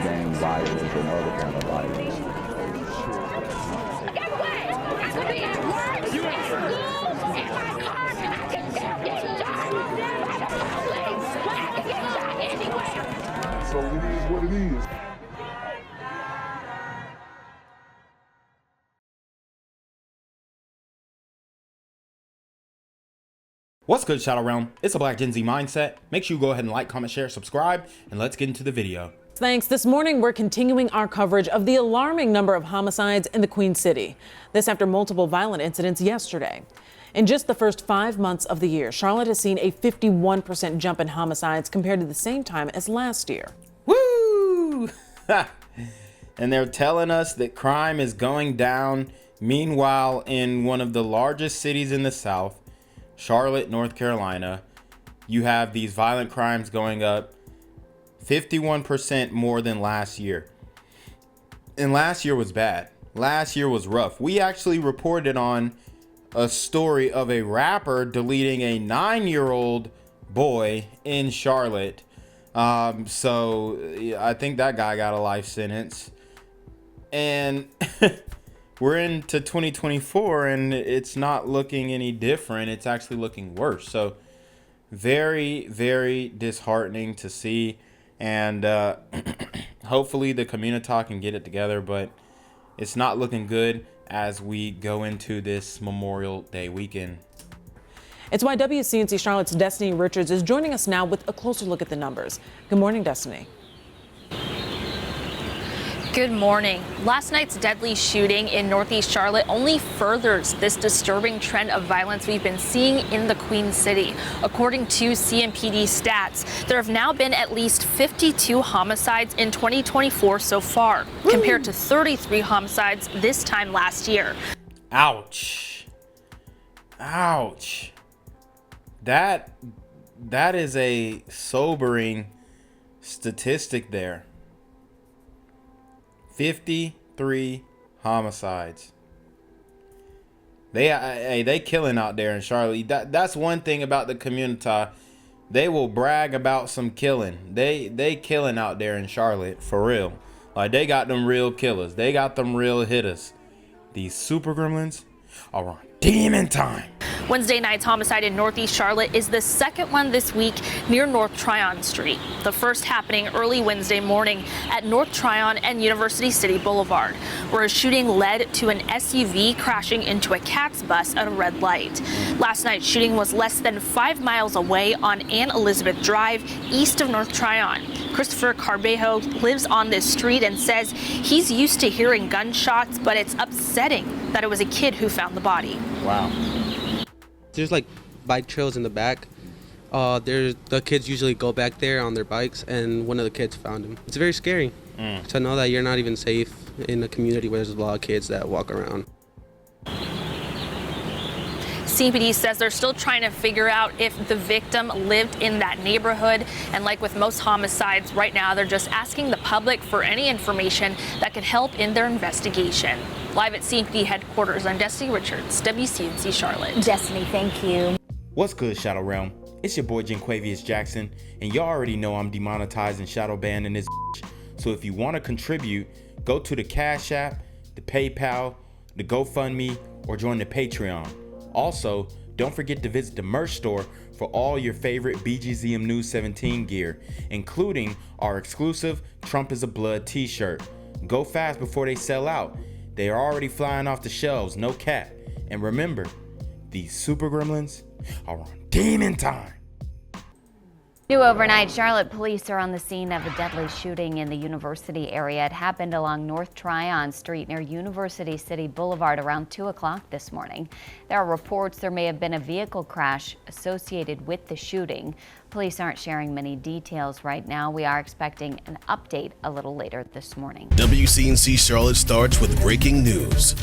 gang violence and other kind of violence. Get away! I could be at work, at school, in my car, I can still get shot by the police, but I can get shot anywhere. So it is what it is. What's good, Shadow Realm? It's a Black Gen Z Mindset. Make sure you go ahead and like, comment, share, subscribe, and let's get into the video. Thanks. This morning, we're continuing our coverage of the alarming number of homicides in the Queen City. This after multiple violent incidents yesterday. In just the first 5 months of the year, Charlotte has seen a 51% jump in homicides compared to the same time as last year. Woo! And they're telling us that crime is going down. Meanwhile, in one of the largest cities in the South, Charlotte, North Carolina, you have these violent crimes going up 51% more than last year. And last year was bad. Last year was rough. We actually reported on a story of a rapper deleting a 9-year-old boy in Charlotte. So I think that guy got a life sentence. And we're into 2024 and it's not looking any different. It's actually looking worse. So very, very disheartening to see. And hopefully the community can get it together, but it's not looking good as we go into this Memorial Day weekend. It's why WCNC Charlotte's Destiny Richards is joining us now with a closer look at the numbers. Good morning, Destiny. Good morning. Last night's deadly shooting in Northeast Charlotte only furthers this disturbing trend of violence we've been seeing in the Queen City. According to CMPD stats, there have now been at least 52 homicides in 2024 so far, compared to 33 homicides this time last year. Ouch. Ouch. That is a sobering statistic there. 53 homicides. They killing out there in Charlotte. That's one thing about the community. They will brag about some killing. They killing out there in Charlotte for real. Like they got them real killers. They got them real hitters. These super gremlins are on demon time. Wednesday night's homicide in Northeast Charlotte is the second one this week near North Tryon Street. The first happening early Wednesday morning at North Tryon and University City Boulevard, where a shooting led to an SUV crashing into a CATS bus at a red light. Last night's shooting was less than 5 miles away on Ann Elizabeth Drive, east of North Tryon. Christopher Carbejo lives on this street and says he's used to hearing gunshots, but it's upsetting that it was a kid who found the body. Wow. There's like bike trails in the back. The kids usually go back there on their bikes, and one of the kids found him. It's very scary to know that you're not even safe in a community where there's a lot of kids that walk around. CPD says they're still trying to figure out if the victim lived in that neighborhood. And like with most homicides right now, they're just asking the public for any information that could help in their investigation. Live at CPD headquarters, I'm Destiny Richards, WCNC Charlotte. Destiny, thank you. What's good, Shadow Realm? It's your boy Jenquavius Jackson, and y'all already know I'm demonetizing shadow banning this bitch. So if you want to contribute, go to the Cash App, the PayPal, the GoFundMe, or join the Patreon. Also, don't forget to visit the merch store for all your favorite BGZM News 17 gear, including our exclusive Trump is a Blood t-shirt. Go fast before they sell out. They are already flying off the shelves, no cap. And remember, these super gremlins are on demon time. New overnight, Charlotte police are on the scene of a deadly shooting in the University area. It happened along North Tryon Street near University City Boulevard around 2 o'clock this morning. There are reports there may have been a vehicle crash associated with the shooting. Police aren't sharing many details right now. We are expecting an update a little later this morning. WCNC Charlotte starts with breaking news.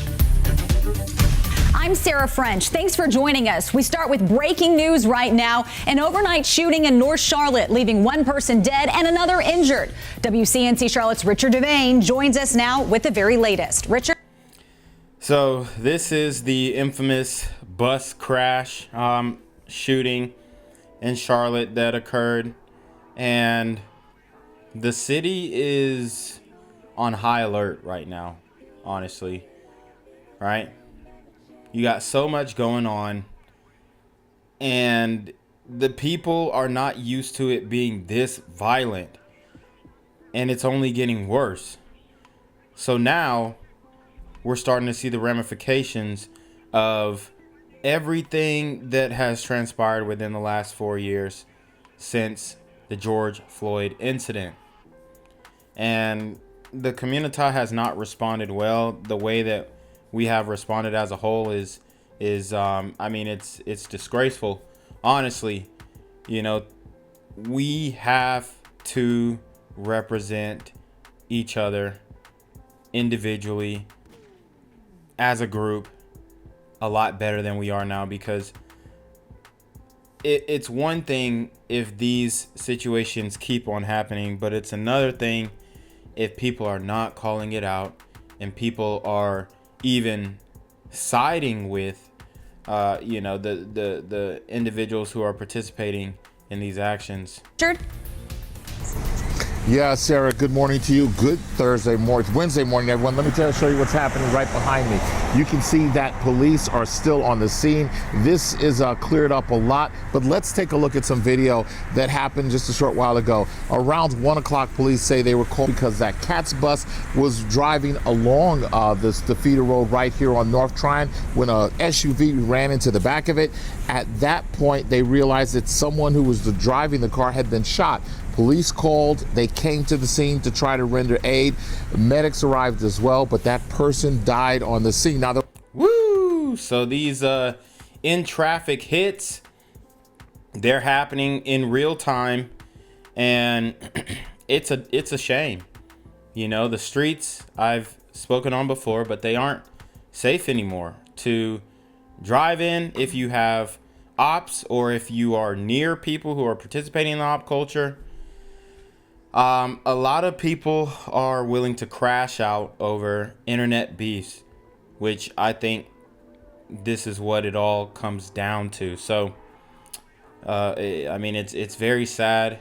I'm Sarah French. Thanks for joining us. We start with breaking news right now. An overnight shooting in North Charlotte, leaving one person dead and another injured. WCNC Charlotte's Richard Devane joins us now with the very latest. Richard? So this is the infamous bus crash shooting in Charlotte that occurred. And The city is on high alert right now, honestly, right? You got so much going on, and the people are not used to it being this violent, and it's only getting worse. So now we're starting to see the ramifications of everything that has transpired within the last 4 years since the George Floyd incident. And the community has not responded well. The way that we have responded as a whole is I mean, it's disgraceful. Honestly, you know, we have to represent each other individually as a group a lot better than we are now, because it's one thing if these situations keep on happening, but it's another thing if people are not calling it out and people are even siding with you know, the individuals who are participating in these actions. Richard? Yeah, Sarah, good morning to you. Good Thursday morning, Wednesday morning, everyone. Let me show you what's happening right behind me. You can see that police are still on the scene. This is cleared up a lot, but let's take a look at some video that happened just a short while ago. Around 1 o'clock, police say they were called because that CATS bus was driving along the feeder road right here on North Tryon when a SUV ran into the back of it. At that point, they realized that someone who was driving the car had been shot. Police called, they came to the scene to try to render aid. Medics arrived as well, but that person died on the scene. Now, Woo! So these in traffic hits, they're happening in real time, and it's a shame. You know, the streets I've spoken on before, but they aren't safe anymore to drive in if you have ops or if you are near people who are participating in the op culture. A lot of people are willing to crash out over internet beefs, which I think this is what it all comes down to. So, I mean, it's very sad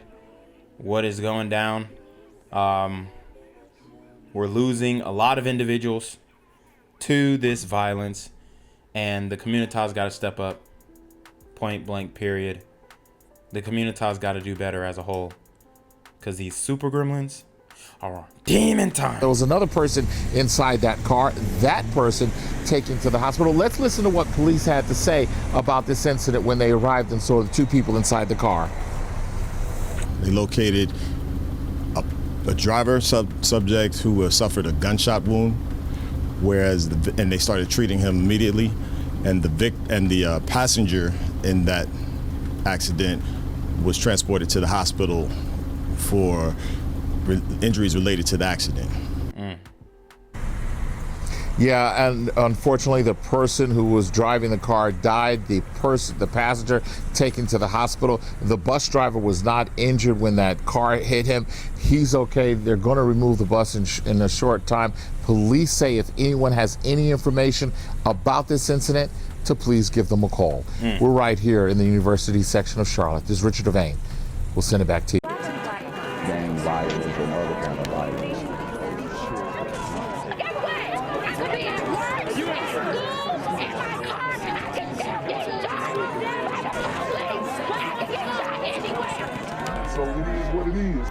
what is going down. We're losing a lot of individuals to this violence, and the community's got to step up, point blank, period. The community's got to do better as a whole, because these super gremlins are on demon time. there was another person inside that car, that person taken to the hospital. Let's listen to what police had to say about this incident when they arrived and saw the two people inside the car. They located a driver subject who suffered a gunshot wound, whereas and they started treating him immediately, and the passenger in that accident was transported to the hospital for injuries related to the accident. Yeah, and unfortunately, the person who was driving the car died. The passenger, taken to the hospital. The bus driver was not injured when that car hit him. He's okay. They're going to remove the bus in a short time. Police say if anyone has any information about this incident, to please give them a call. We're right here in the University section of Charlotte. This is Richard Devane. We'll send it back to you. Gang violence and other kind of violence. Guess what? I could be at work, at school, in my car, and I can still get shot by the police. I can get shot anywhere. So it is what it is.